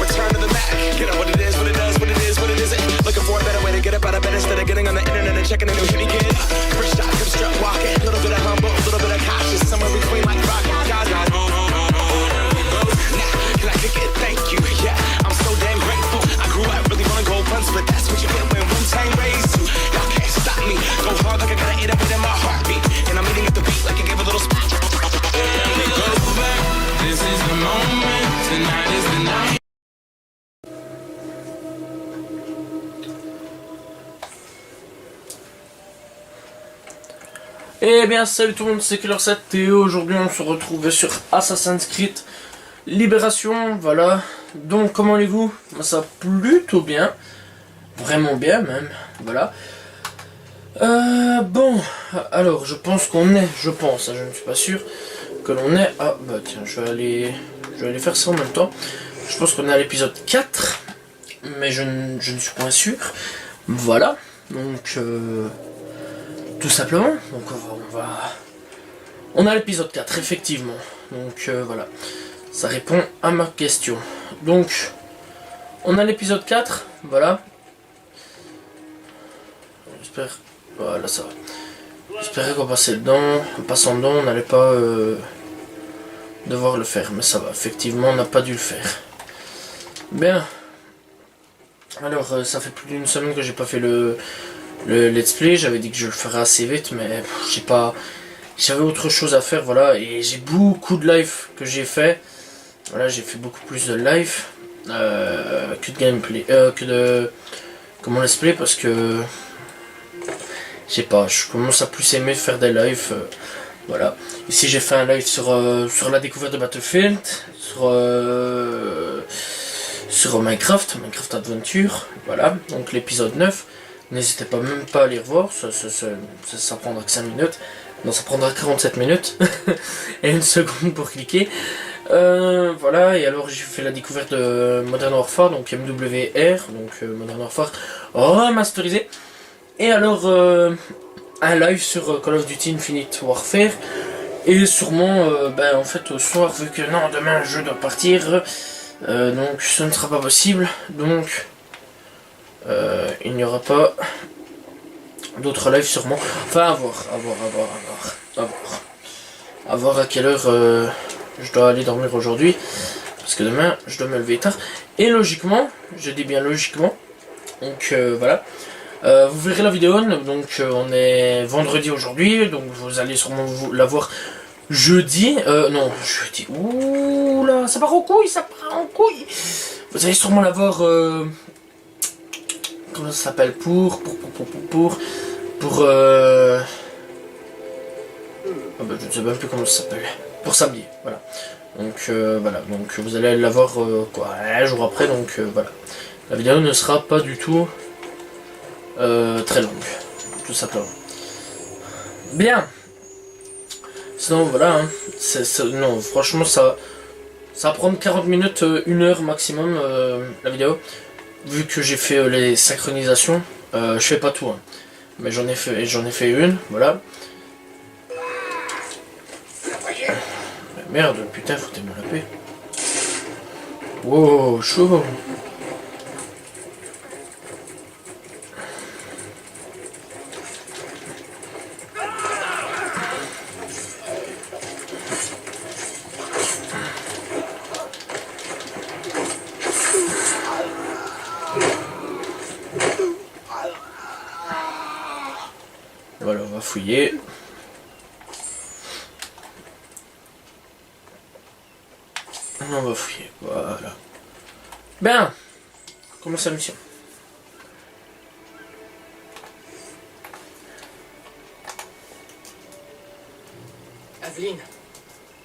Return to the Mac. You know what it is, what it does, what it is, what it isn't. Looking for a better way to get up out of bed instead of getting on the internet and checking a new hit again. First shot, come strut walking. A little bit of humble, a little bit of cautious. Somewhere between like rock and God. Nah, can I kick it? Thank you. Yeah, I'm so damn grateful. I grew up really wanting gold buns, but that's what you get when Wu-Tang raised you. Y'all can't stop me. Go hard like I gotta eat up it in my heartbeat. And I'm eating at the beat like I gave a little spot. And we go back. This is the moment. Tonight is the night. Eh bien salut tout le monde, c'est Killer7 et aujourd'hui on se retrouve sur Assassin's Creed Libération, voilà. Donc comment allez-vous? Ça va plutôt bien, vraiment bien même, voilà. Bon, alors je pense qu'on est, je ne suis pas sûr, que l'on est à... Bah tiens, je vais aller faire ça en même temps. Je pense qu'on est à l'épisode 4, mais je ne suis pas sûr, voilà. Donc... tout simplement, donc on a l'épisode 4, effectivement, donc voilà, ça répond à ma question. Donc, on a l'épisode 4, voilà, j'espère, voilà ça va, j'espérais qu'en passant dedans, on n'allait pas devoir le faire, mais ça va, effectivement, on n'a pas dû le faire. Bien, alors ça fait plus d'une semaine que j'ai pas fait le let's play, j'avais dit que je le ferais assez vite, mais j'avais autre chose à faire, voilà, et j'ai beaucoup de live que j'ai fait, voilà, j'ai fait beaucoup plus de live que de gameplay, que de let's play, parce que je commence à plus aimer faire des lives, voilà. Ici j'ai fait un live sur la découverte de Battlefield, sur Minecraft Adventure, voilà, donc l'épisode 9. N'hésitez pas même pas à les revoir, ça prendra que 5 minutes. Non, ça prendra 47 minutes. Et une seconde pour cliquer. Voilà, et alors j'ai fait la découverte de Modern Warfare, donc MWR, donc Modern Warfare remasterisé. Et alors, un live sur Call of Duty Infinite Warfare. Et sûrement, en fait, au soir, vu que non, demain je dois partir, donc ce ne sera pas possible. Donc... il n'y aura pas d'autres lives sûrement. Enfin, à voir à quelle heure je dois aller dormir aujourd'hui. Parce que demain, je dois me lever tard. Et logiquement, je dis bien logiquement, donc voilà. Vous verrez la vidéo, donc on est vendredi aujourd'hui. Donc vous allez sûrement la voir jeudi. Non, jeudi. Ouh là, ça part en couille, Vous allez sûrement la voir... comment ça s'appelle, pour ah bah, je ne sais même plus comment ça s'appelle, pour samedi, voilà. Donc voilà, donc vous allez la voir un jour après, donc voilà. La vidéo ne sera pas du tout très longue, tout simplement. Bien. Sinon voilà, hein, non franchement ça va prendre 40 minutes, 1 heure maximum la vidéo. Vu que j'ai fait les synchronisations, je fais pas tout, hein, mais j'en ai fait une, voilà. Mais merde, putain, foutez-moi la paix. Wow, chaud. Voilà, on va fouiller. On va fouiller, voilà. Ben, commence la mission. Aveline,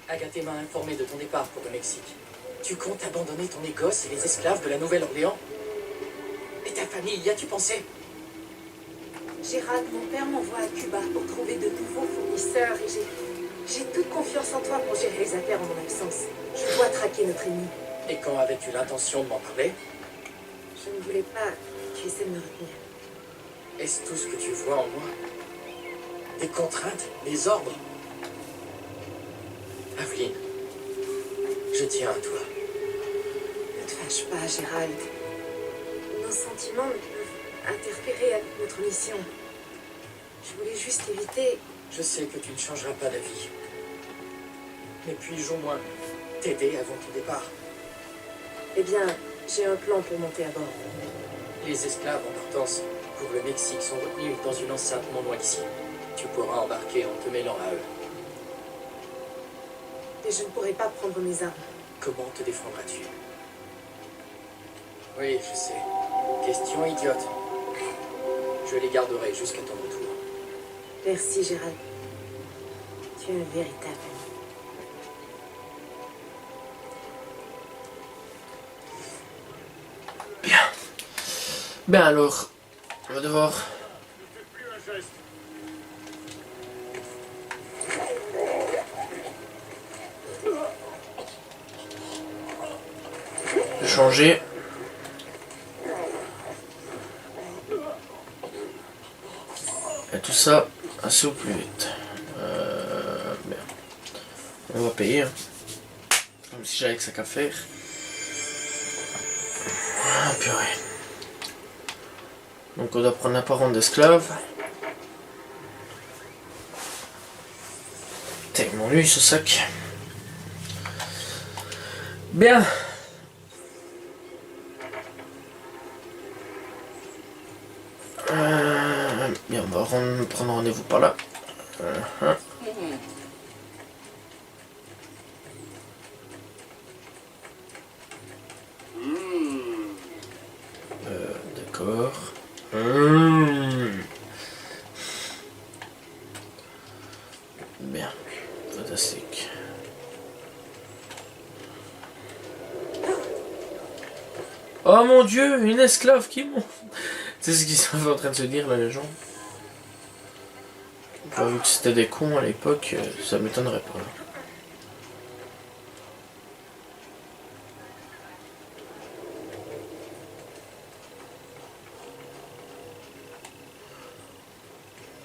Agathe m'a informé de ton départ pour le Mexique. Tu comptes abandonner ton négoce et les esclaves de la Nouvelle-Orléans? Et ta famille, y as-tu pensé? Gérald, mon père m'envoie à Cuba pour trouver de nouveaux fournisseurs et j'ai toute confiance en toi pour gérer les affaires en mon absence. Je dois traquer notre ennemi. Et quand avais-tu l'intention de m'en parler? Je ne voulais pas que tu essaies de me retenir. Est-ce tout ce que tu vois en moi? Des contraintes, des ordres? Aveline, je tiens à toi. Ne te fâche cherche pas, Gérald. Nos sentiments peuvent interférer avec notre mission. Je voulais juste éviter... Je sais que tu ne changeras pas d'avis. Mais puis-je au moins t'aider avant ton départ? Eh bien, j'ai un plan pour monter à bord. Les esclaves en partance pour le Mexique sont retenus dans une enceinte non loin d'ici. Tu pourras embarquer en te mêlant à eux. Et je ne pourrai pas prendre mes armes. Comment te défendras-tu? Oui, je sais. Question idiote. Je les garderai jusqu'à ton retour. Merci, Gérald. Tu es un véritable ami. Ben alors, on va devoir... changer. Et tout ça assez au plus vite. Merde. On va payer. Hein. Comme si j'avais que ça qu'à faire. Ah purée. Donc on doit prendre un parent d'esclave. Tellement lui ce sac. Bien. Bien, on va prendre rendez-vous par là. D'accord. Bien, fantastique. Oh mon Dieu, une esclave qui monte. C'est ce qu'ils sont en train de se dire là, les gens. Enfin, vu que c'était des cons à l'époque, ça m'étonnerait pas.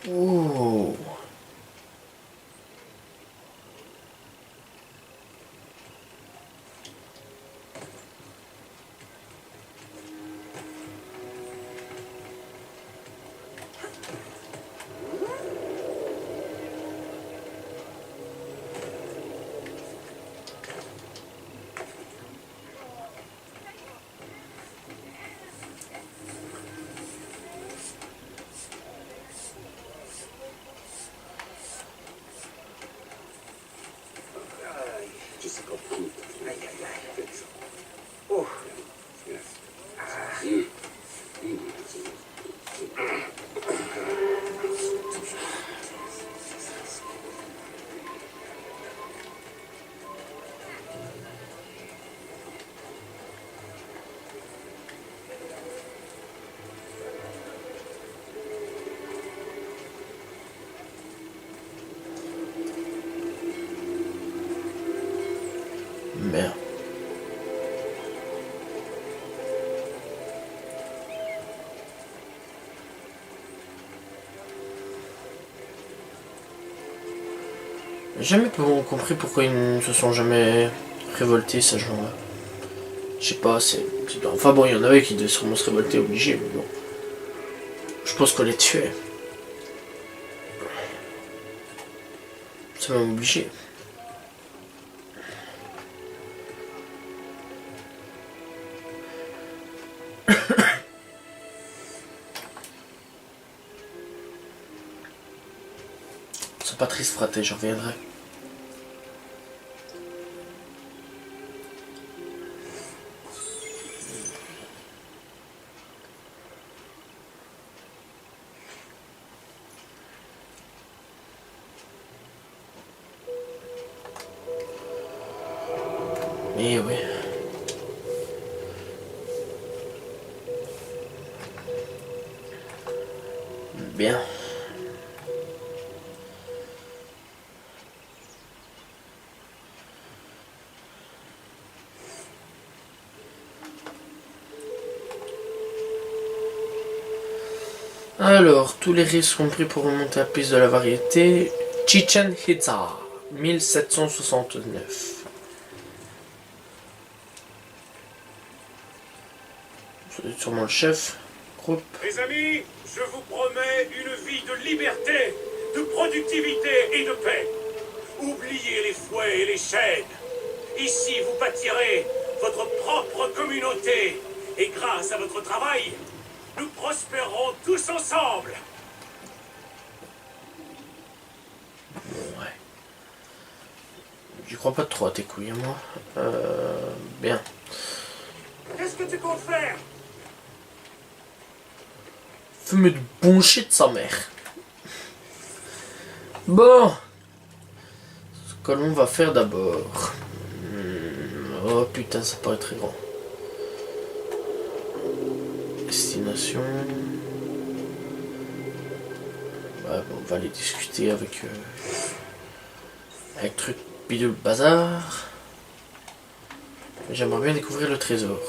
Ouh. Merde. J'ai jamais compris pourquoi ils ne se sont jamais révoltés ces gens-là. Je sais pas, c'est... Enfin bon, il y en avait qui devaient sûrement se révolter obligés, mais bon. Je pense qu'on les tuait. C'est même obligé. C'est pas triste, fraté, je reviendrai. Eh oui. Bien. Alors, tous les risques sont pris pour remonter à la piste de la variété. Chichen Itza, 1769. C'est sûrement le chef. Groupe. Mes amis, je vous promets une vie de liberté, de productivité et de paix. Oubliez les fouets et les chaînes. Ici, vous bâtirez votre propre communauté. Et grâce à votre travail, nous prospérerons tous ensemble. Ouais. J'y crois pas trop à tes couilles, moi. Bien. Qu'est-ce que tu comptes faire? Fumer du bon shit de sa mère. Bon. Ce que l'on va faire d'abord. Oh putain, ça paraît très grand. Destination. Ouais, bon, on va aller discuter avec truc bidule bazar. J'aimerais bien découvrir le trésor.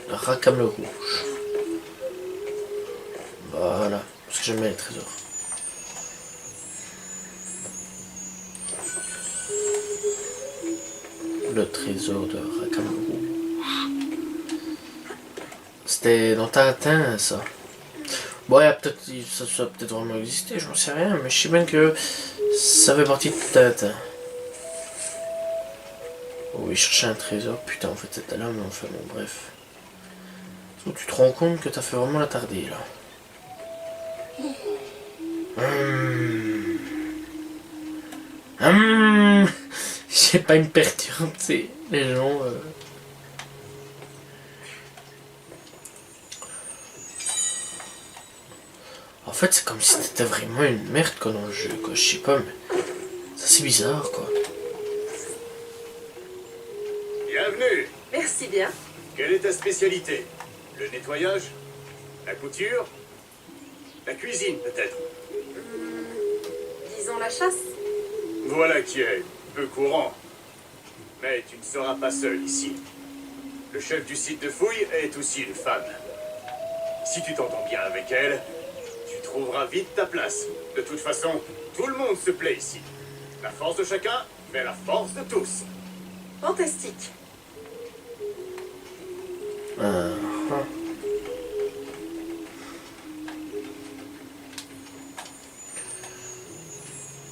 La racame rouge. Voilà, parce que j'aime bien les trésors. Le trésor de racame rouge. C'était dans Tintin, ça. Bon, ça a peut-être vraiment existé, je n'en sais rien, mais je sais bien que ça fait partie de Tintin. Oh, il cherchait un trésor. Putain, en fait, c'était là, mais enfin, bon, bref. Donc, tu te rends compte que t'as fait vraiment la tardée, là. Je sais pas, ils me perturbent, tu sais, les gens. En fait, c'est comme si t'étais vraiment une merde, quoi, dans le jeu, quoi. Je sais pas, mais ça, c'est bizarre, quoi. Bienvenue. Merci bien. Quelle est ta spécialité? Le nettoyage? La couture? La cuisine, peut-être? Disons la chasse. Voilà qui est peu courant. Mais tu ne seras pas seul ici. Le chef du site de fouille est aussi une femme. Si tu t'entends bien avec elle, tu trouveras vite ta place. De toute façon, tout le monde se plaît ici. La force de chacun fait la force de tous. Fantastique.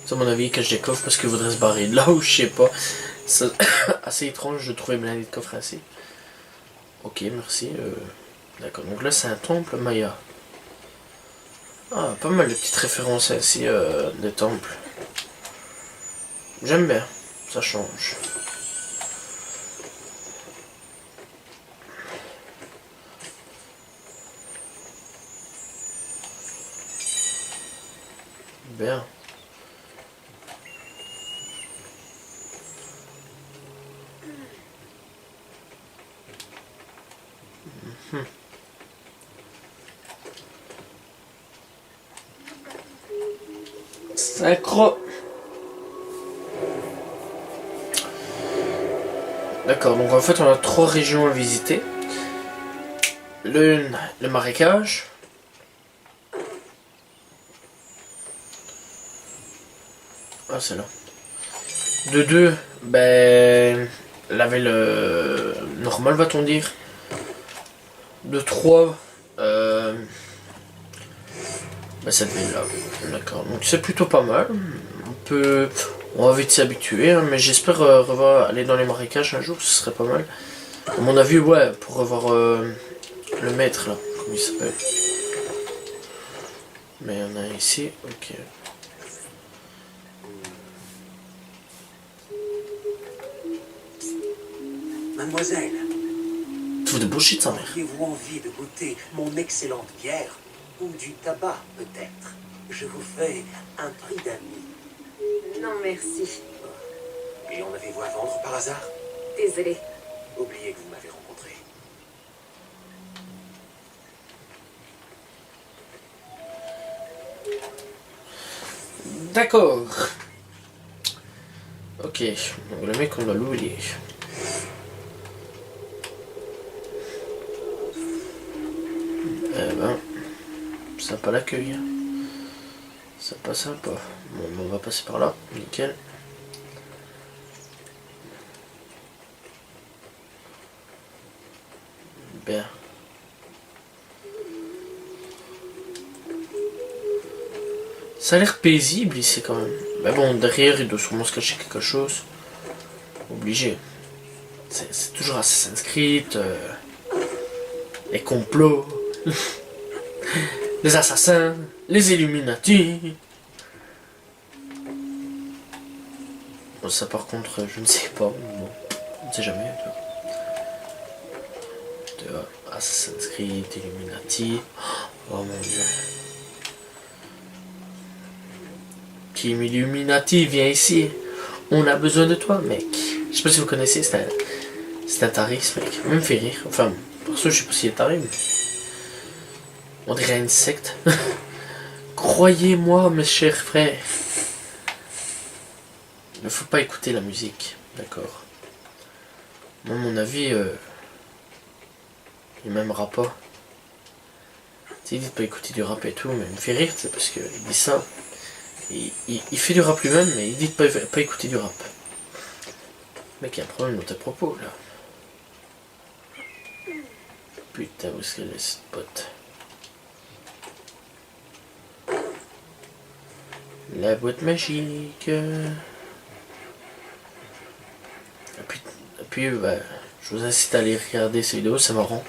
C'est à mon avis cache des coffres parce qu'il voudrait se barrer de là ou je sais pas. C'est assez étrange de trouver blindé de coffre ainsi. Ok, merci. D'accord, donc là c'est un temple maya. Ah, pas mal de petites références ainsi des temples. J'aime bien, ça change. Bien. Synchro. D'accord, donc en fait on a 3 régions à visiter. L'une, le marécage. Ah, c'est là. De 2, ben, la ville normale, va-t-on dire. De 3, ben, cette ville-là. D'accord, donc c'est plutôt pas mal. On va vite s'y habituer, hein, mais j'espère revoir aller dans les marécages un jour, ce serait pas mal. À mon avis, ouais, pour revoir le maître, là, comme il s'appelle. Mais on a ici, ok. Mademoiselle, Tu fous de bullshit, sa mère. auriez-vous envie de goûter mon excellente bière? Ou du tabac, peut-être? Je vous fais un prix d'amis. Non, merci. Et en avez-vous à vendre par hasard? Désolée. Oubliez que vous m'avez rencontré. D'accord. Ok, donc le mec on doit l'oublier. Eh ben, sympa l'accueil. Sympa, sympa. Bon, on va passer par là, nickel. Bien. Ça a l'air paisible ici quand même. Mais bon, derrière, il doit sûrement se cacher quelque chose. Obligé. C'est toujours Assassin's Creed. Les complots. Les assassins. Les Illuminati. Bon, ça par contre, je ne sais pas. Bon, on ne sait jamais. Assassin's Creed, Illuminati. Oh mon dieu. Team Illuminati, viens ici. On a besoin de toi, mec. Je sais pas si vous connaissez, c'est un taré, ce mec. Il me fait rire. Enfin, perso, je sais pas s'il est taré, mais... On dirait une secte. Croyez-moi, mes chers frères. Il ne faut pas écouter la musique. D'accord. Moi, à mon avis... il m'aimera pas. Il dit de pas écouter du rap et tout, mais il me fait rire, c'est parce qu'il dit ça. Il fait du rap lui-même, mais il dit de pas écouter du rap. Mec, il y a un problème dans tes propos, là. Putain, où est-ce qu'elle est, cette pote? La boîte magique. Et puis bah, je vous incite à aller regarder ces vidéos, c'est marrant.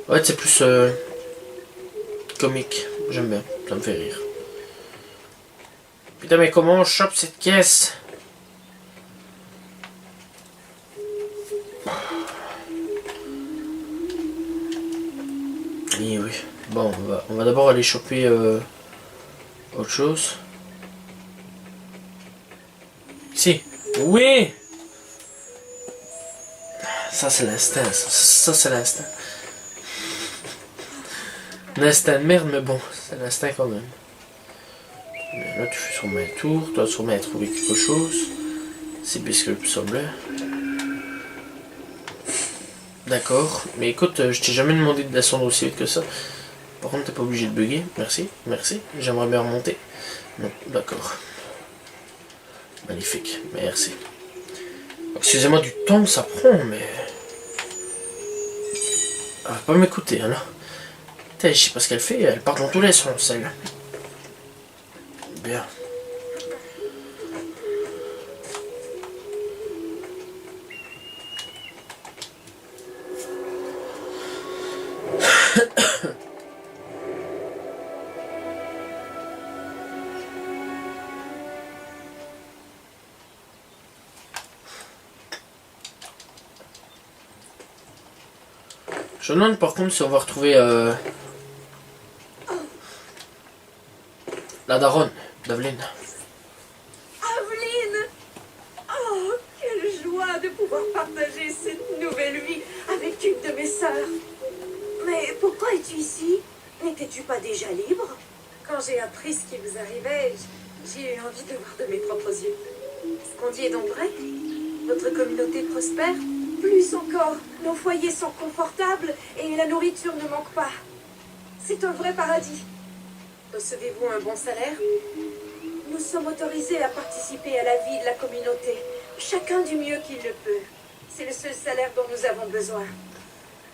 Ouais, c'est plus comique, j'aime bien, ça me fait rire. Putain, mais comment on chope cette caisse? Oui, oui. Bon, on va d'abord aller choper autre chose. Si. Oui. Ça c'est l'instinct, ça c'est l'instinct. L'instinct de merde, mais bon, c'est l'instinct quand même. Mais là tu fais sûrement un tour, tu dois sûrement trouver quelque chose. C'est biscuit le semblait. D'accord, mais écoute, je t'ai jamais demandé de descendre aussi vite que ça. Par contre t'es pas obligé de bugger, merci, merci, j'aimerais bien remonter. Non, d'accord. Magnifique, merci. Excusez-moi du temps que ça prend, mais... Elle va pas m'écouter, alors. Putain, je sais pas ce qu'elle fait, elle part dans tous les sens, celle. Bien. Je me demande par contre si on va retrouver la daronne d'Aveline. Aveline! Oh, quelle joie de pouvoir partager cette nouvelle vie avec une de mes sœurs. Mais pourquoi es-tu ici? N'étais-tu pas déjà libre? Quand j'ai appris ce qui vous arrivait, j'ai eu envie de voir de mes propres yeux. Ce qu'on dit est donc vrai? Votre communauté prospère? Plus encore, nos foyers sont confortables et la nourriture ne manque pas. C'est un vrai paradis. Recevez-vous un bon salaire? Nous sommes autorisés à participer à la vie de la communauté, chacun du mieux qu'il le peut. C'est le seul salaire dont nous avons besoin.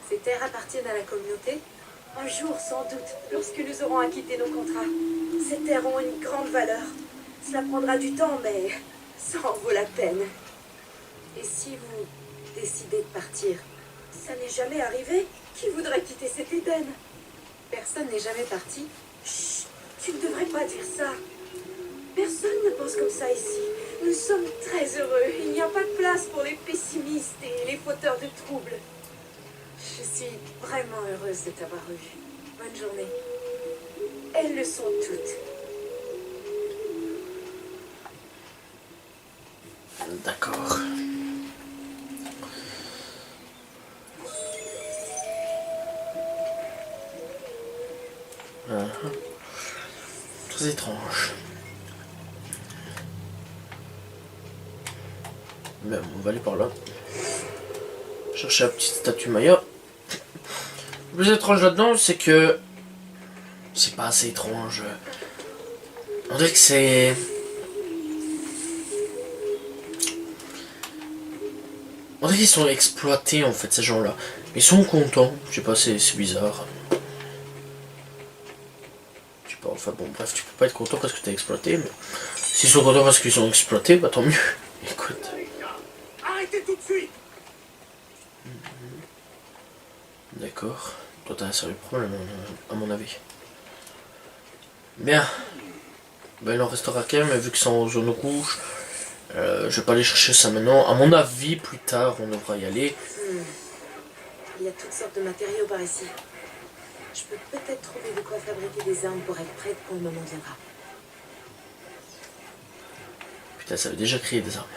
Ces terres appartiennent à la communauté? Un jour, sans doute, lorsque nous aurons acquitté nos contrats. Ces terres ont une grande valeur. Cela prendra du temps, mais ça en vaut la peine. Et si vous décidez de partir? Ça n'est jamais arrivé. Qui voudrait quitter cet Éden? Personne n'est jamais parti. Chut, tu ne devrais pas dire ça. Personne ne pense comme ça ici. Nous sommes très heureux. Il n'y a pas de place pour les pessimistes et les fauteurs de troubles. Je suis vraiment heureuse de t'avoir revu. Bonne journée. Elles le sont toutes. D'accord. Très étrange. Mais on va aller par là. Chercher la petite statue Maya. Le plus étrange là-dedans, c'est que... C'est pas assez étrange. On dirait que c'est... On dirait qu'ils sont exploités en fait, ces gens-là. Ils sont contents. Je sais pas, c'est bizarre. Je sais pas. enfin bon, bref, tu peux pas être content parce que t'as exploité, mais s'ils sont contents parce qu'ils ont exploité, bah tant mieux. Écoute. Arrêtez tout de suite! D'accord. Toi t'as un sérieux problème à mon avis. Bien. Ben il en restera qu'un, mais vu que c'est en zone rouge, je vais pas aller chercher ça maintenant. À mon avis, plus tard, on devra y aller. Il y a toutes sortes de matériaux par ici. Je peux peut-être trouver de quoi fabriquer des armes pour être prête quand le moment viendra. Putain, ça avait déjà créé des armes.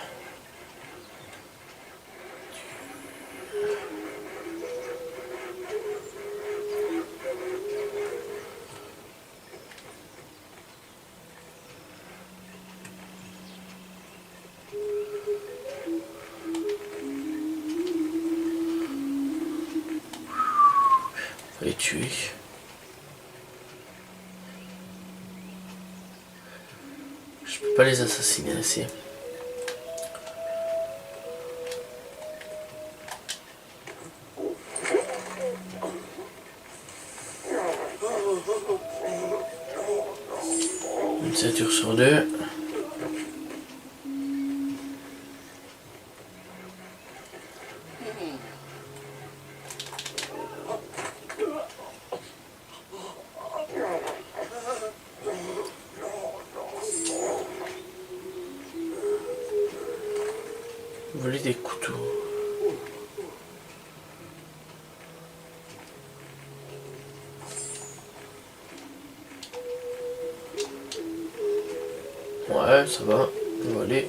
Faut les tuer. Je peux pas les assassiner ici. Une ceinture sur deux. Voler des couteaux. Ouais, ça va. On va aller.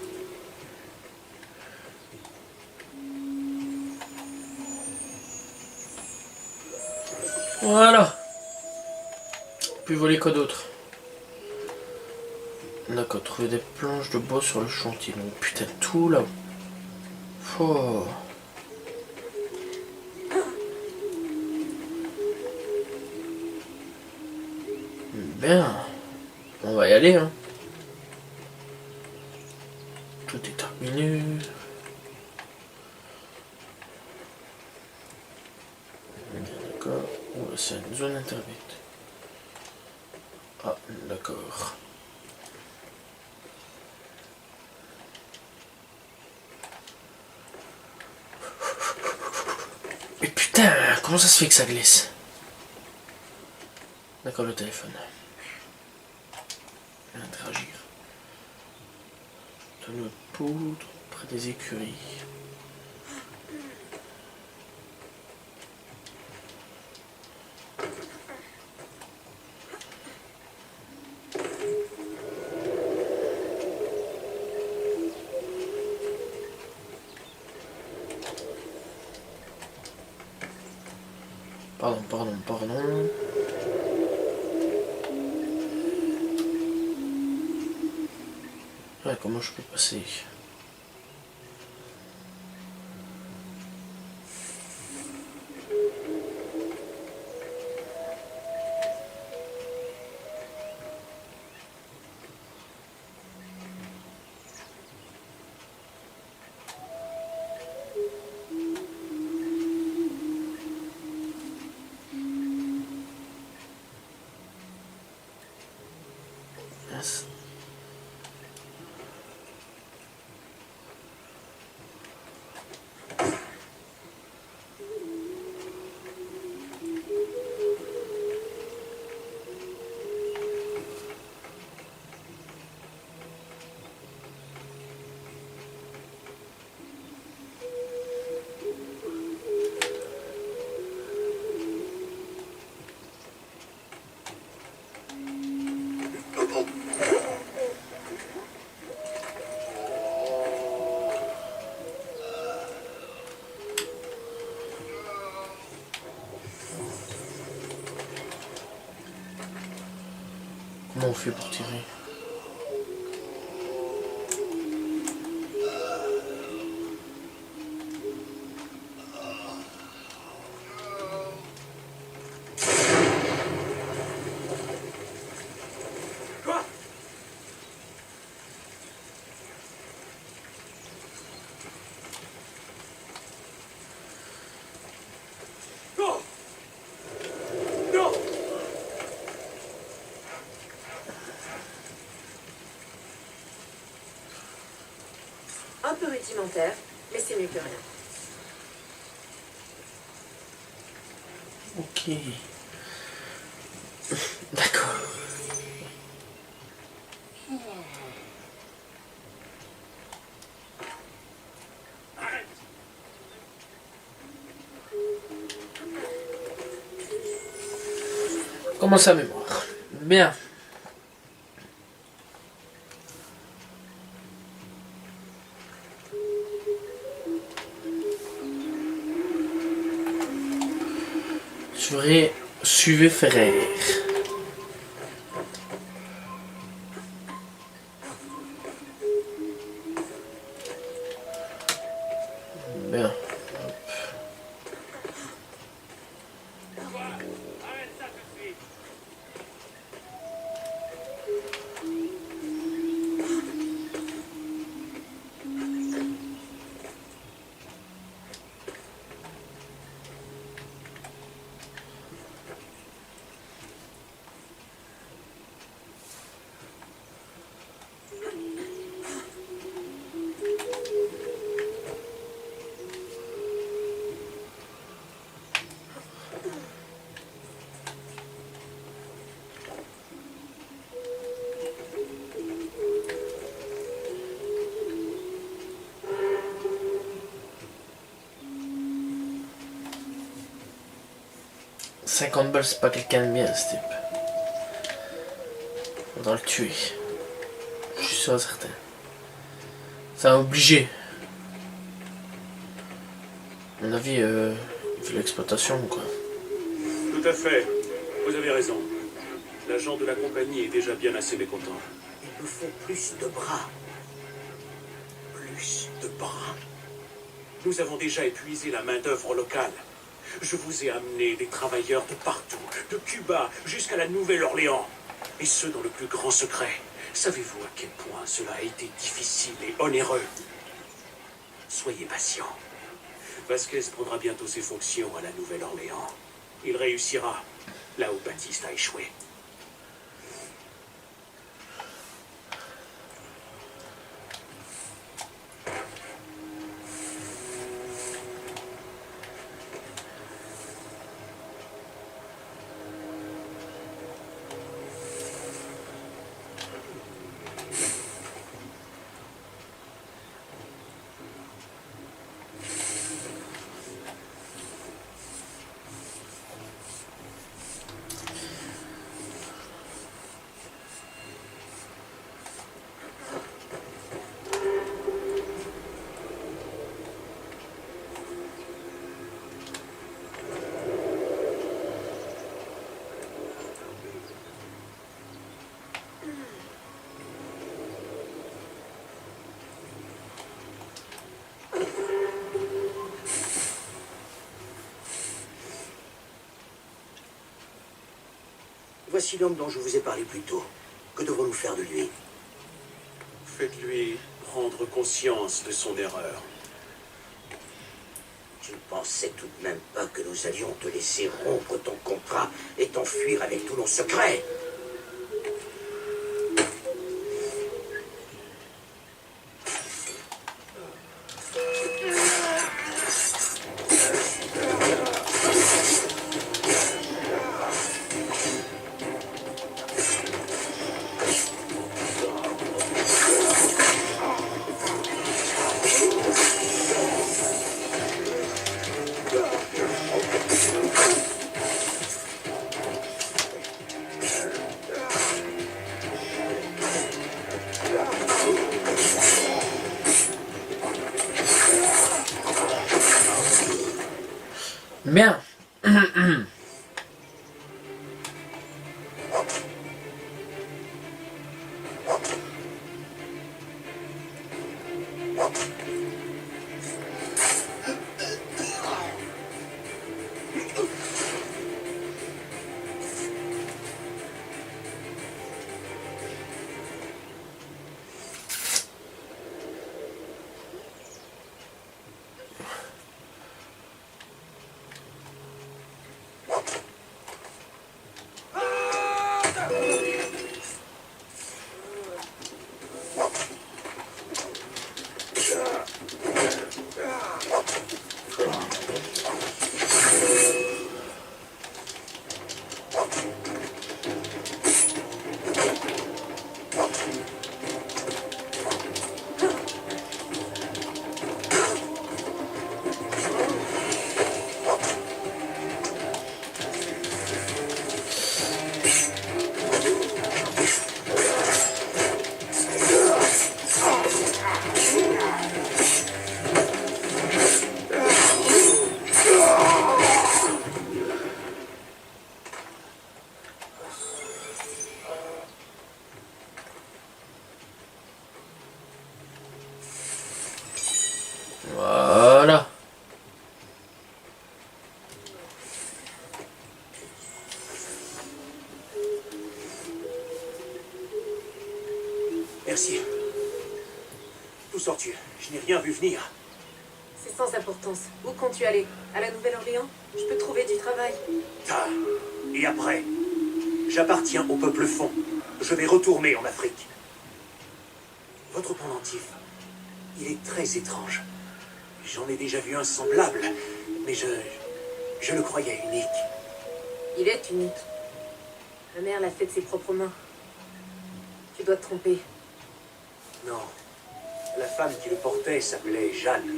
Voilà. Puis voler quoi d'autre? D'accord, trouver des planches de bois sur le chantier. Donc putain, tout là. Oh. Bien. On va y aller, hein. Tout est terminé. D'accord. Ouais, c'est une zone interdite. Ah, d'accord. Mais putain, comment ça se fait que ça glisse? D'accord, le téléphone. Interagir. Tonneau de poudre près des écuries. Pardon. Ouais, comment je peux passer? Yes. Comment on fait pour tirer? Quoi? Non! Non! rudimentaire, mais c'est mieux que rien. Ok. D'accord. Comment ça, mémoire? Bien. Suivez Ferrer. Bien. 50 balles, c'est pas quelqu'un de bien, ce type. Faudra le tuer. Je suis sûr et certain. Ça va obliger. À mon avis, il fait l'exploitation, quoi. Tout à fait. Vous avez raison. L'agent de la compagnie est déjà bien assez mécontent. Il nous faut plus de bras. Plus de bras. Nous avons déjà épuisé la main-d'œuvre locale. Je vous ai amené des travailleurs de partout, de Cuba jusqu'à la Nouvelle-Orléans. Et ce, dans le plus grand secret. Savez-vous à quel point cela a été difficile et onéreux? Soyez patient. Vasquez prendra bientôt ses fonctions à la Nouvelle-Orléans. Il réussira là où Baptiste a échoué. Voici l'homme dont je vous ai parlé plus tôt. Que devrons-nous faire de lui? Faites-lui prendre conscience de son erreur. Tu ne pensais tout de même pas que nous allions te laisser rompre ton contrat et t'enfuir avec tous nos secrets? Bien. Merci. D'où sors-tu? Je n'ai rien vu venir. C'est sans importance. Où comptes-tu aller? À la Nouvelle-Orléans? Je peux trouver du travail. Ah, et après? J'appartiens au peuple fond. Je vais retourner en Afrique. Votre pendentif, il est très étrange. J'en ai déjà vu un semblable, mais je le croyais unique. Il est unique. Ma mère l'a fait de ses propres mains. Tu dois te tromper. Non. La femme qui le portait s'appelait Jeanne.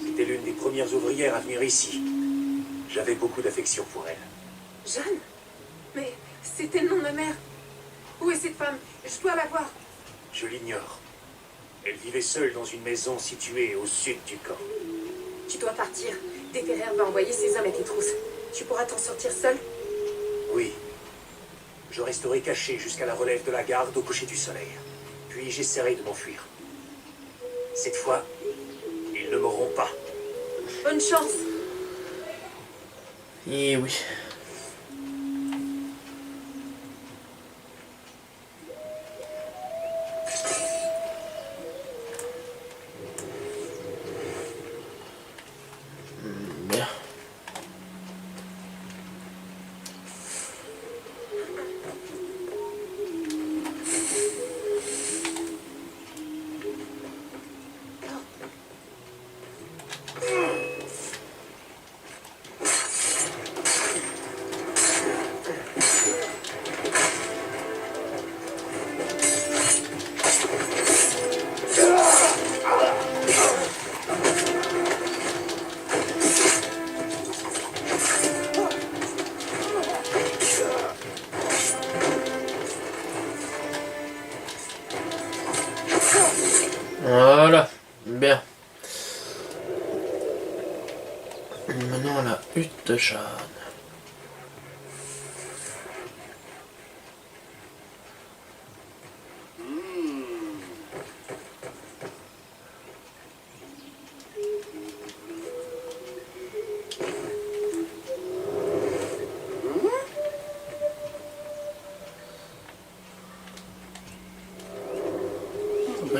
C'était l'une des premières ouvrières à venir ici. J'avais beaucoup d'affection pour elle. Jeanne? Mais c'était le nom de ma mère. Où est cette femme? Je dois la voir. Je l'ignore. Elle vivait seule dans une maison située au sud du camp. Tu dois partir. Déterrère va envoyer ses hommes et tes trousses. Tu pourras t'en sortir seul? Oui. Je resterai caché jusqu'à la relève de la garde au coucher du soleil. Puis j'essaierai de m'enfuir. Cette fois, ils ne m'auront pas. Bonne chance. Et oui. Bien. Voilà, bien. Maintenant la hutte de Jeanne.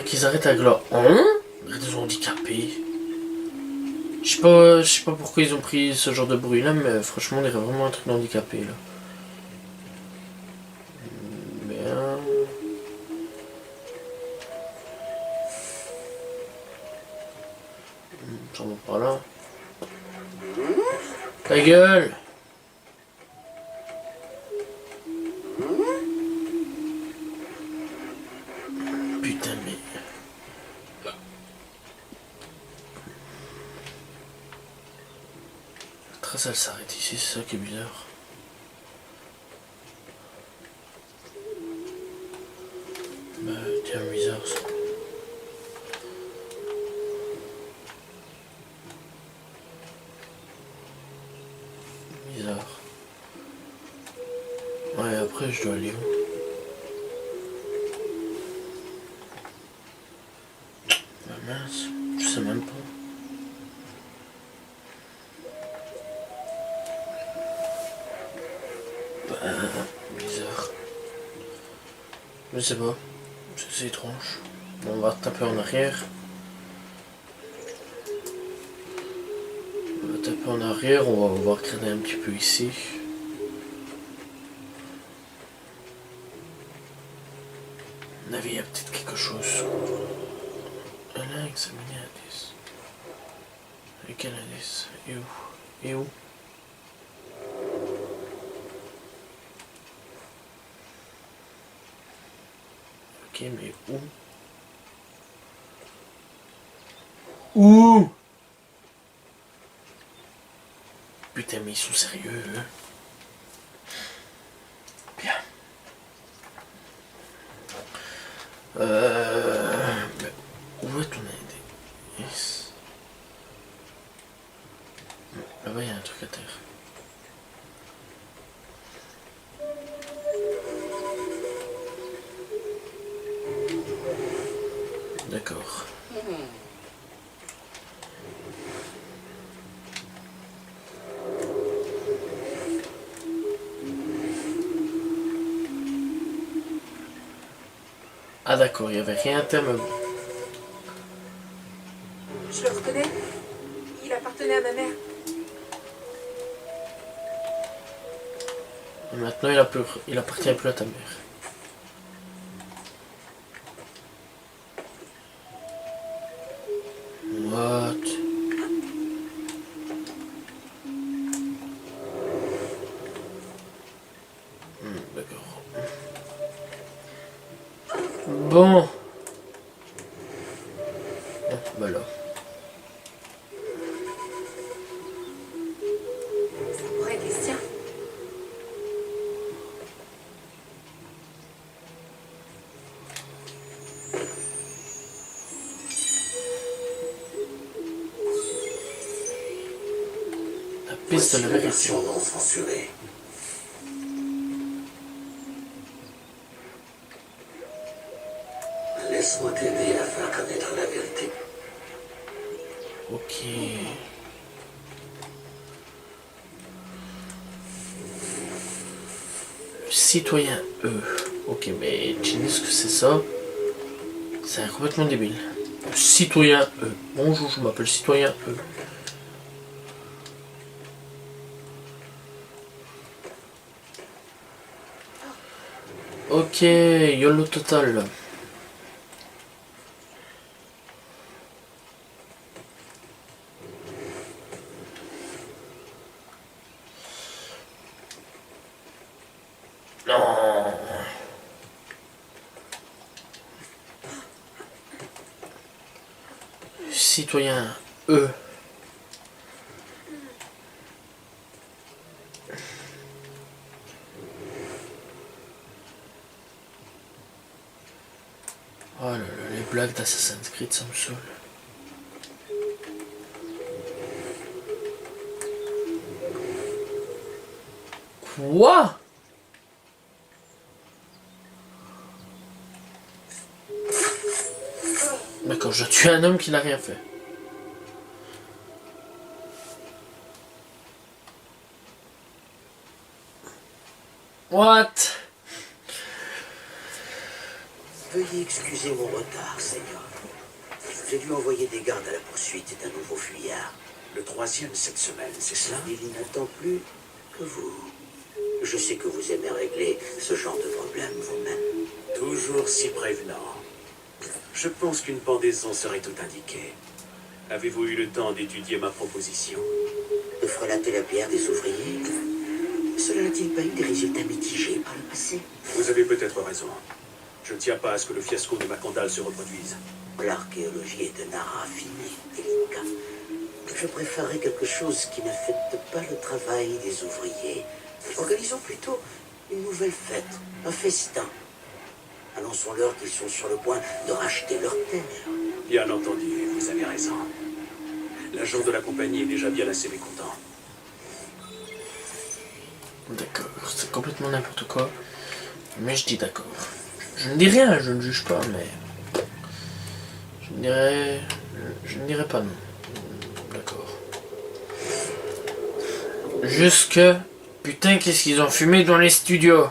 Qu'ils arrêtent avec leur des handicapés. Je sais pas pourquoi ils ont pris ce genre de bruit là, mais franchement on dirait vraiment un truc d'handicapé là. Bien. J'en vais pas là. Ta gueule! Putain mais... La trace elle s'arrête ici, c'est ça qui est bizarre. Bah tiens bizarre ça. Bizarre. Ouais après je dois aller où? Bah mince, je sais même pas. Bizarre. Je sais pas. C'est étrange. Bon, on va taper en arrière. On va taper en arrière, on va voir regarder un petit peu ici. À mon avis, il y a peut-être quelque chose. Elle a examiné l'indice. Et quel indice? Et où? Et où? Ok, mais où? Où? Putain, mais ils sont sérieux, eux. Bien. Mais où est ton indice? Là-bas, il y a un truc à terre. D'accord. Ah d'accord, il n'y avait rien à terme. Je le reconnais. Il appartenait à ma mère. Et maintenant, il appartient plus à ta mère. What? D'accord. Bon. Bah là. Ça pourrait être les siens. La piste de la vérité. non censurée. Laisse-moi t'aider à faire connaître la vérité. Ok. Citoyen E. Ok, mais tu dis ce que c'est ça? C'est complètement débile. Citoyen E. Bonjour, je m'appelle Citoyen E. Ok, YOLO total. Non. Citoyen E. Oh là là, les blagues d'Assassin's Creed, ça me saoule. Quoi? D'accord, je tue un homme qui n'a rien fait. What? Veuillez excuser mon retard, Seigneur. J'ai dû envoyer des gardes à la poursuite d'un nouveau fuyard. Le troisième cette semaine, c'est cela? Il n'attend plus que vous. Je sais que vous aimez régler ce genre de problème vous-même. Toujours si prévenant. Je pense qu'une pendaison serait tout indiquée. Avez-vous eu le temps d'étudier ma proposition? De frelater la pierre des ouvriers? Cela n'a-t-il pas eu des résultats mitigés par le passé? Vous avez peut-être raison. Je ne tiens pas à ce que le fiasco de Macandal se reproduise. L'archéologie est un art raffiné, délicat. Je préférerais quelque chose qui n'affecte pas le travail des ouvriers. Organisons plutôt une nouvelle fête, un festin. Annonçons-leur qu'ils sont sur le point de racheter leur terre. Bien entendu, vous avez raison. L'agent de la compagnie est déjà bien assez mécontent. D'accord, c'est complètement n'importe quoi. Mais je dis d'accord. Je ne dis rien, je ne juge pas, mais... Je ne dirais pas non. D'accord. Jusque... Putain, qu'est-ce qu'ils ont fumé dans les studios?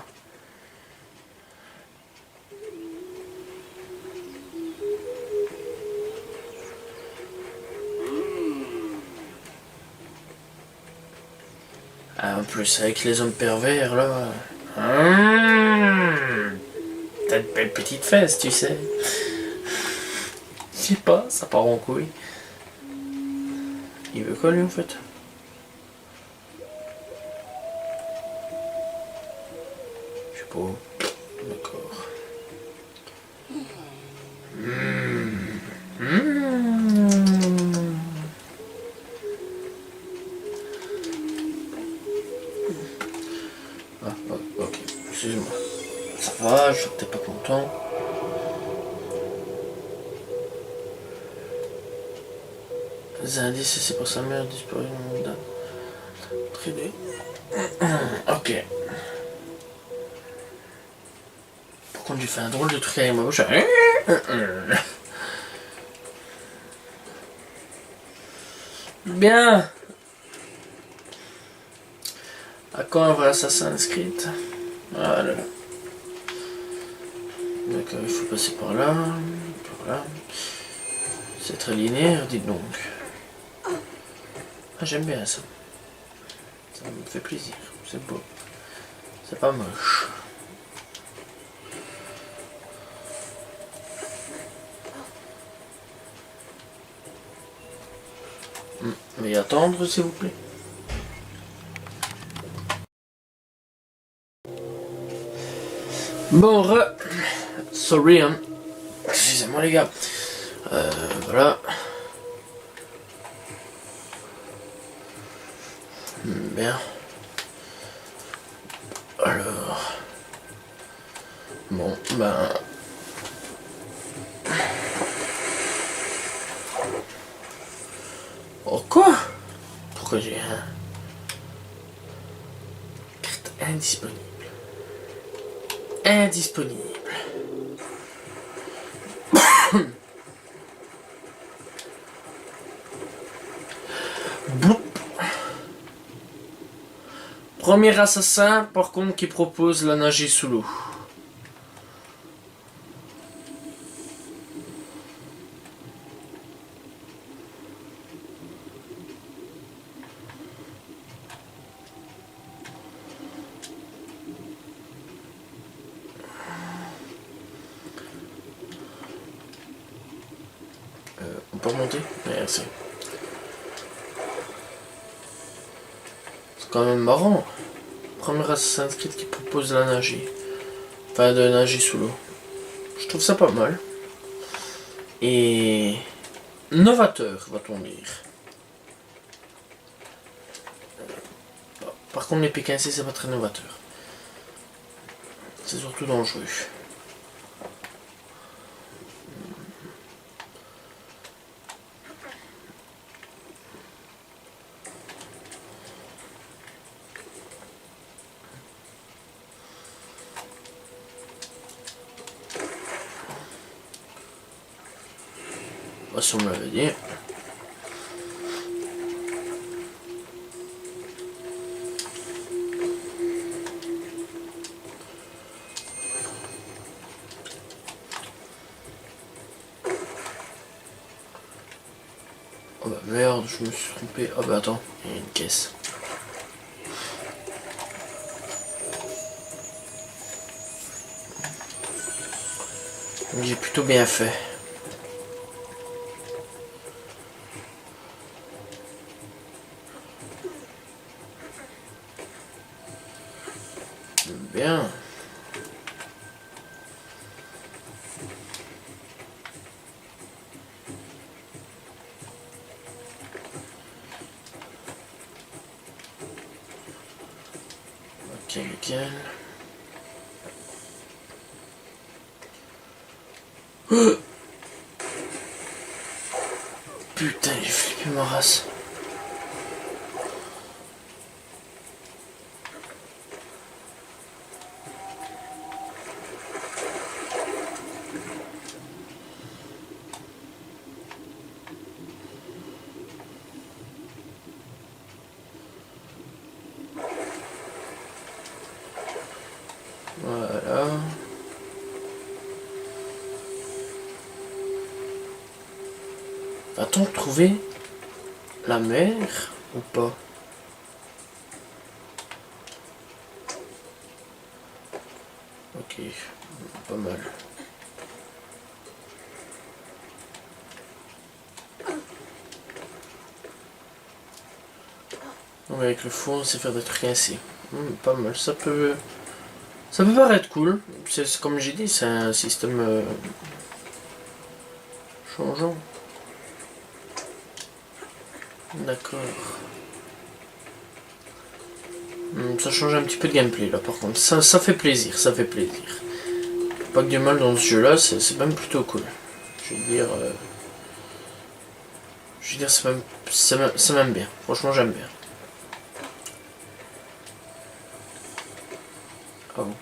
Ah, en plus, avec les hommes pervers, là... T'as de belles petites fesses, tu sais. Je sais pas, ça part en couille. Il veut quoi, lui, en fait? Je sais pas. D'accord. Ah, ok, excuse-moi. Ça va, je suis peut-être pas content. Les indices, c'est pour sa mère disparue dans le monde. Très bien. Ok. Pourquoi tu fais un drôle de truc avec ma bouche? Bien. À quand un vrai Assassin's Creed? Voilà. D'accord, il faut passer par là. Par là. C'est très linéaire, dites donc. Ah, j'aime bien ça. Ça me fait plaisir. C'est beau. C'est pas moche. Veuillez attendre, s'il vous plaît. Bon, sorry, hein. Excusez-moi, les gars. Voilà. Bien. Alors. Bon, ben. Oh, quoi? Pourquoi j'ai un. Carte indisponible. Indisponible. Bloup. Premier assassin, par contre, qui propose la nager sous l'eau. On peut remonter? Merci. C'est quand même marrant. Premier Assassin's Creed qui propose la nager. Enfin, de nager sous l'eau. Je trouve ça pas mal. Et novateur, va-t-on dire. Par contre, les P15C, c'est pas très novateur. C'est surtout dangereux. Si on me l'avait dit. Oh bah merde, je me suis trompé. Oh bah attends, il y a une caisse. J'ai plutôt bien fait. Bien. Ok, nickel. Oh putain, j'ai flippé ma race. Voilà. Va-t-on trouver la mer ou pas? Ok, pas mal. Donc avec le four, on sait faire des trucs ainsi. Pas mal, ça peut paraître cool. C'est comme j'ai dit, c'est un système changeant. D'accord. Ça change un petit peu de gameplay là par contre. Ça fait plaisir, ça fait plaisir. Pas que du mal dans ce jeu là, c'est même plutôt cool. Je veux dire, c'est même bien. Franchement j'aime bien. Ah bon.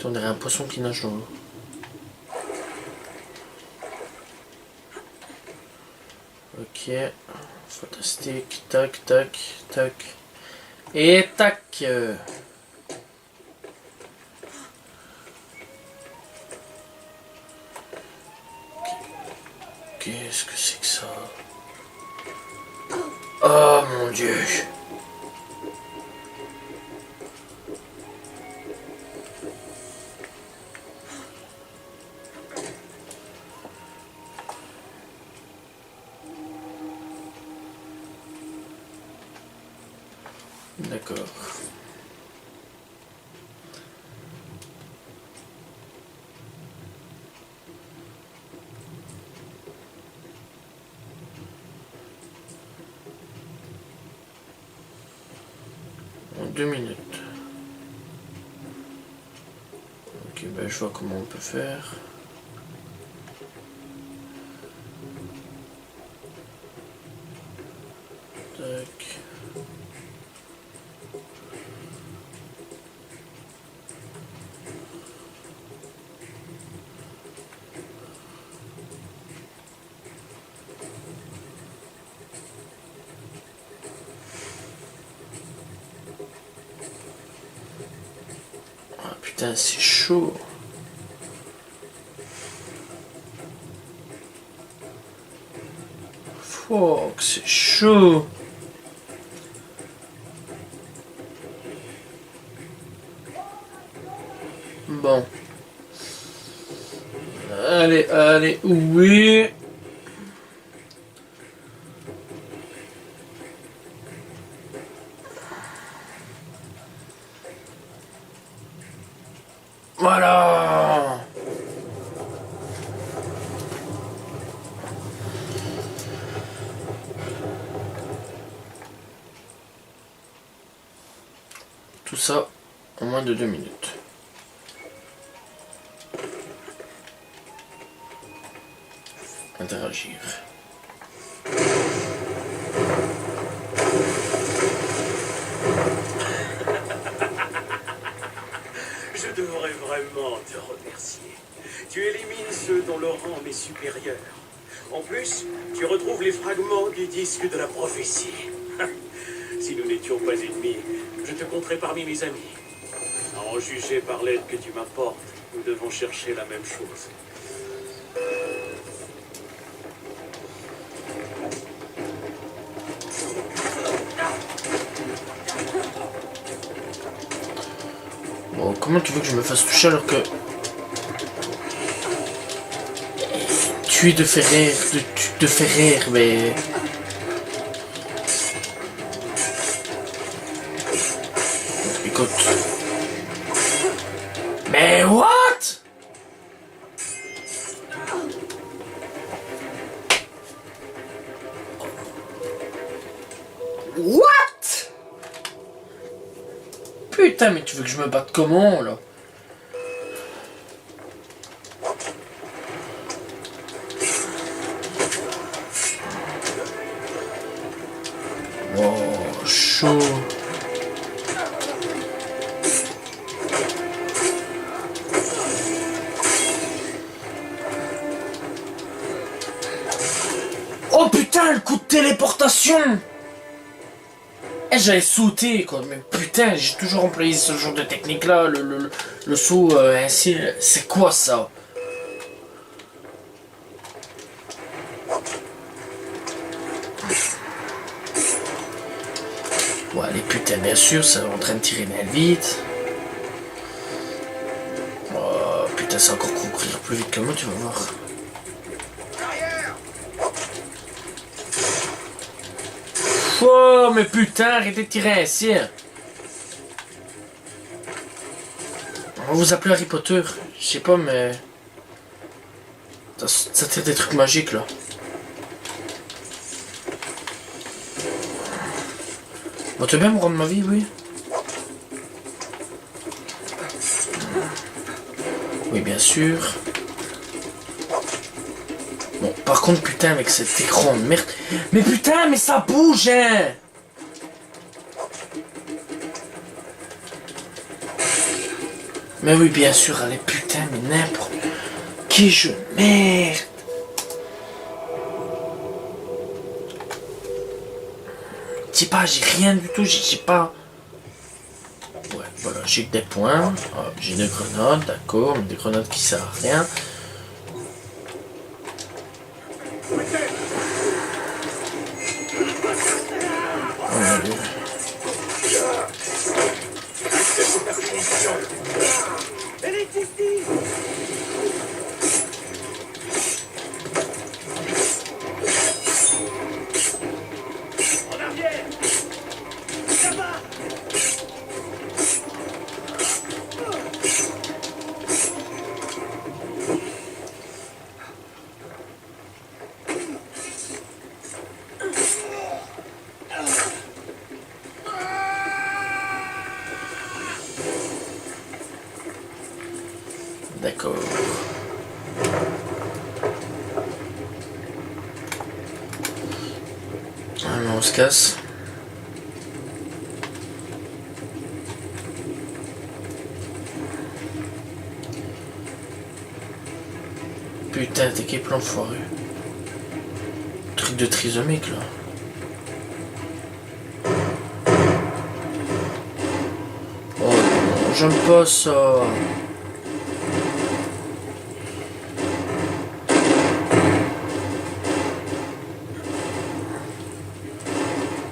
Putain, on dirait un poisson qui nage dans l'eau. Ok. Fantastique. Tac, tac, tac. Et tac. Qu'est-ce que c'est que ça? Oh mon Dieu. D'accord. En 2 minutes. Ok, ben je vois comment on peut faire. Tac. Ah putain, c'est chaud. Fuck, c'est chaud. Bon. Allez, allez, oui. Voilà. Tout ça en moins de 2 minutes. Interagir. Je devrais vraiment te remercier. Tu élimines ceux dont le rang m'est supérieur. En plus, tu retrouves les fragments du disque de la prophétie. Si nous n'étions pas ennemis, je te compterais parmi mes amis. À en juger par l'aide que tu m'apportes, nous devons chercher la même chose. Bon, comment tu veux que je me fasse toucher alors que... Tuer de Ferrer, de Ferrer, mais... Écoute... Mais what? What? Putain, mais tu veux que je me batte comment, là? Oh, chaud. Oh putain, le coup de téléportation! Eh, j'avais sauté quoi, mais putain, j'ai toujours employé ce genre de technique là, le saut ainsi, c'est quoi ça? Bon allez putain, bien sûr, ça est en train de tirer bien vite. Oh putain, c'est encore courir plus vite que moi, tu vas voir. Oh mais putain, arrêtez de tirer ainsi. On va vous appeler Harry Potter. Je sais pas mais... Ça tire des trucs magiques là. Bon, tu veux bien me rendre ma vie, oui? Oui bien sûr. Bon, par contre, putain, avec cet écran de merde... Mais putain, mais ça bouge, hein! Mais oui, bien sûr, allez, putain, mais n'importe qui je... Merde. Dis pas, j'ai rien du tout, j'ai pas... Ouais, voilà, j'ai que des points. Ah, j'ai des grenades, d'accord, mais des grenades qui servent à rien. D'accord. Ah non, on se casse. Putain, t'es quel plan foireux. Truc de trisomique là. Oh non, j'aime pas ça.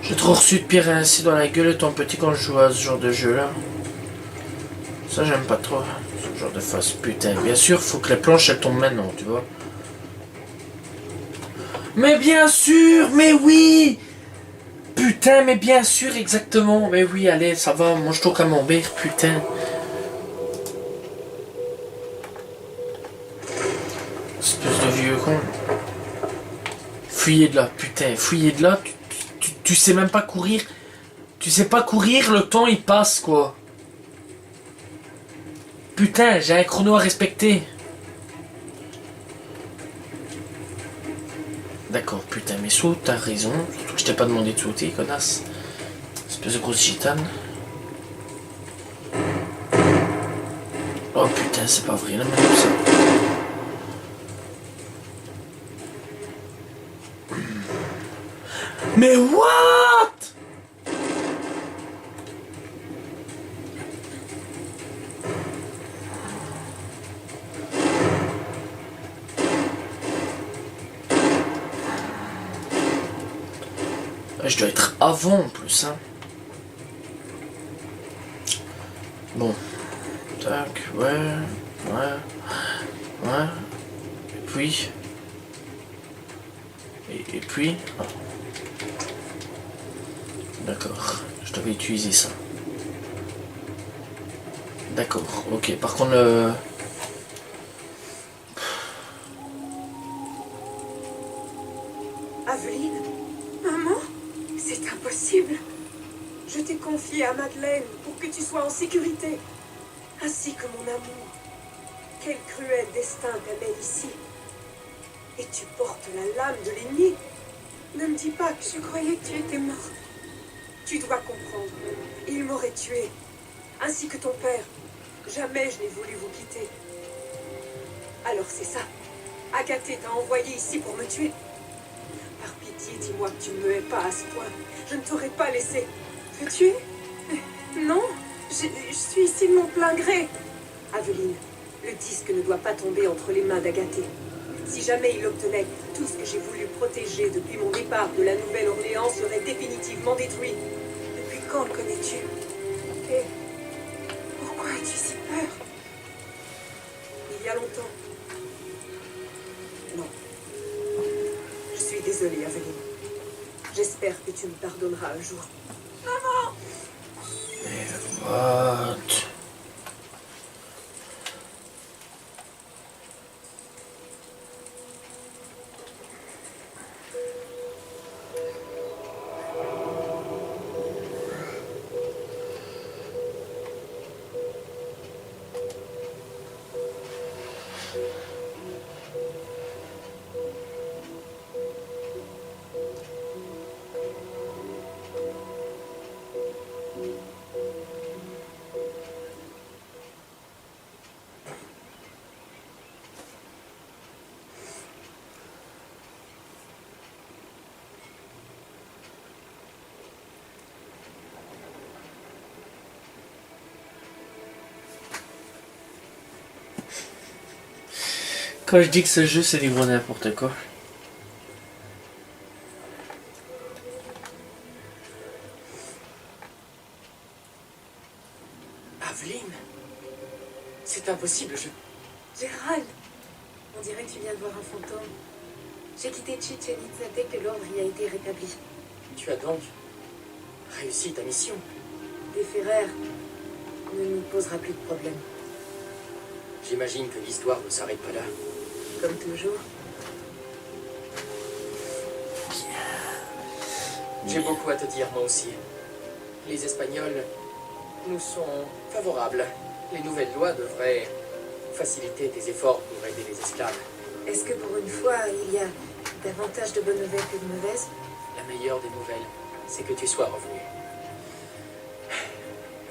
J'ai trop reçu de pire ainsi dans la gueule étant petit quand je joue à ce genre de jeu là. Ça j'aime pas trop. Ce genre de face, putain. Bien sûr, faut que les planches elles tombent maintenant, tu vois. Mais bien sûr, mais oui. Putain, mais bien sûr, exactement. Mais oui, allez, ça va, mange-toi comme mon camembert, putain. Espèce de vieux con. Fuyez de là, putain, fuyez de là. Tu sais même pas courir. Tu sais pas courir, le temps il passe quoi. Putain, j'ai un chrono à respecter. D'accord, putain, mais saute, t'as raison. Surtout que je t'ai pas demandé de sauter, connasse. Espèce de grosse gitane. Oh putain, c'est pas vrai, là, même ça. Mais what? Je dois être avant en plus, hein. Bon. Tac, ouais. Et puis. Et puis. Oh. D'accord. Je devais utiliser ça. D'accord, ok. Par contre, Aveline? Maman? C'est impossible. Je t'ai confié à Madeleine pour que tu sois en sécurité. Ainsi que mon amour. Quel cruel destin t'amène ici. Et tu portes la lame de l'ennemi. Ne me dis pas que je croyais que tu étais morte. Tu dois comprendre. Il m'aurait tué. Ainsi que ton père. Jamais je n'ai voulu vous quitter. Alors c'est ça. Agathé t'a envoyé ici pour me tuer. Par pitié, dis-moi que tu ne me hais pas à ce point. Je ne t'aurais pas laissé te tuer. Non, je suis ici de mon plein gré. Aveline, le disque ne doit pas tomber entre les mains d'Agathé. Si jamais il l'obtenait, tout ce que j'ai voulu protéger depuis mon départ de la Nouvelle-Orléans serait définitivement détruit. Depuis quand le connais-tu? Et pourquoi as-tu si peur? Il y a longtemps. Non. Je suis désolée, Aveline. J'espère que tu me pardonneras un jour. Maman! what? Quand je dis que ce jeu c'est du gros n'importe quoi. Aveline, c'est impossible, Gérald, on dirait que tu viens de voir un fantôme. J'ai quitté Chichen Itza dès que l'ordre y a été rétabli. Tu as donc réussi ta mission. Des Ferrer ne nous posera plus de problème. J'imagine que l'histoire ne s'arrête pas là. Comme toujours. J'ai beaucoup à te dire, moi aussi. Les Espagnols nous sont favorables. Les nouvelles lois devraient faciliter tes efforts pour aider les esclaves. Est-ce que pour une fois, il y a davantage de bonnes nouvelles que de mauvaises? La meilleure des nouvelles, c'est que tu sois revenu.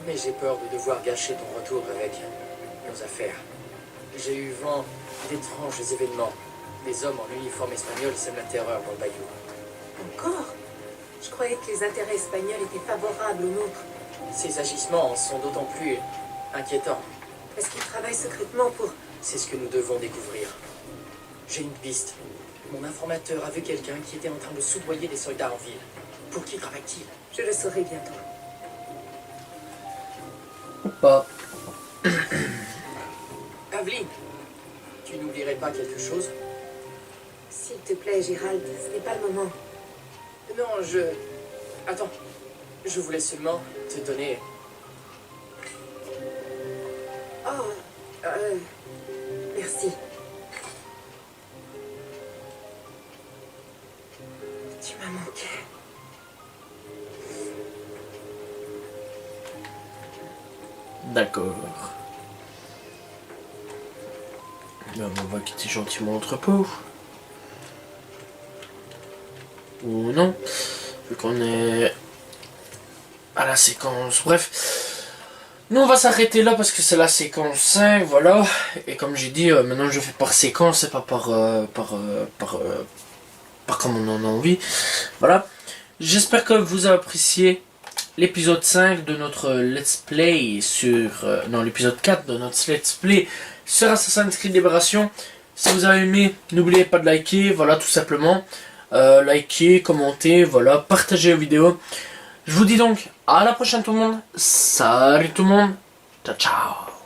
Mais j'ai peur de devoir gâcher ton retour avec nos affaires. J'ai eu vent d'étranges événements. Des hommes en uniforme espagnol sèment la terreur dans le bayou. Encore? Je croyais que les intérêts espagnols étaient favorables aux nôtres. Ces agissements sont d'autant plus inquiétants. Est-ce qu'ils travaillent secrètement pour... C'est ce que nous devons découvrir. J'ai une piste. Mon informateur a vu quelqu'un qui était en train de soudoyer des soldats en ville. Pour qui travaille-t-il? Je le saurai bientôt. Ou pas. Aveline, tu n'oublierais pas quelque chose? S'il te plaît, Gérald, ce n'est pas le moment. Non, Attends. Je voulais seulement te donner... Oh, merci. Tu m'as manqué. D'accord. Là, on va quitter gentiment l'entrepôt. Ou non. Vu qu'on est à la séquence. Bref. Nous, on va s'arrêter là parce que c'est la séquence 5. Voilà. Et comme j'ai dit, maintenant je fais par séquence et pas par comme on en a envie. Voilà. J'espère que vous avez apprécié l'épisode 5 de notre let's play sur... non, l'épisode 4 de notre let's play sur Assassin's Creed Libération. Si vous avez aimé, n'oubliez pas de liker, voilà, tout simplement. Liker, commenter, voilà, partagez la vidéo. Je vous dis donc à la prochaine tout le monde. Salut tout le monde. Ciao, ciao.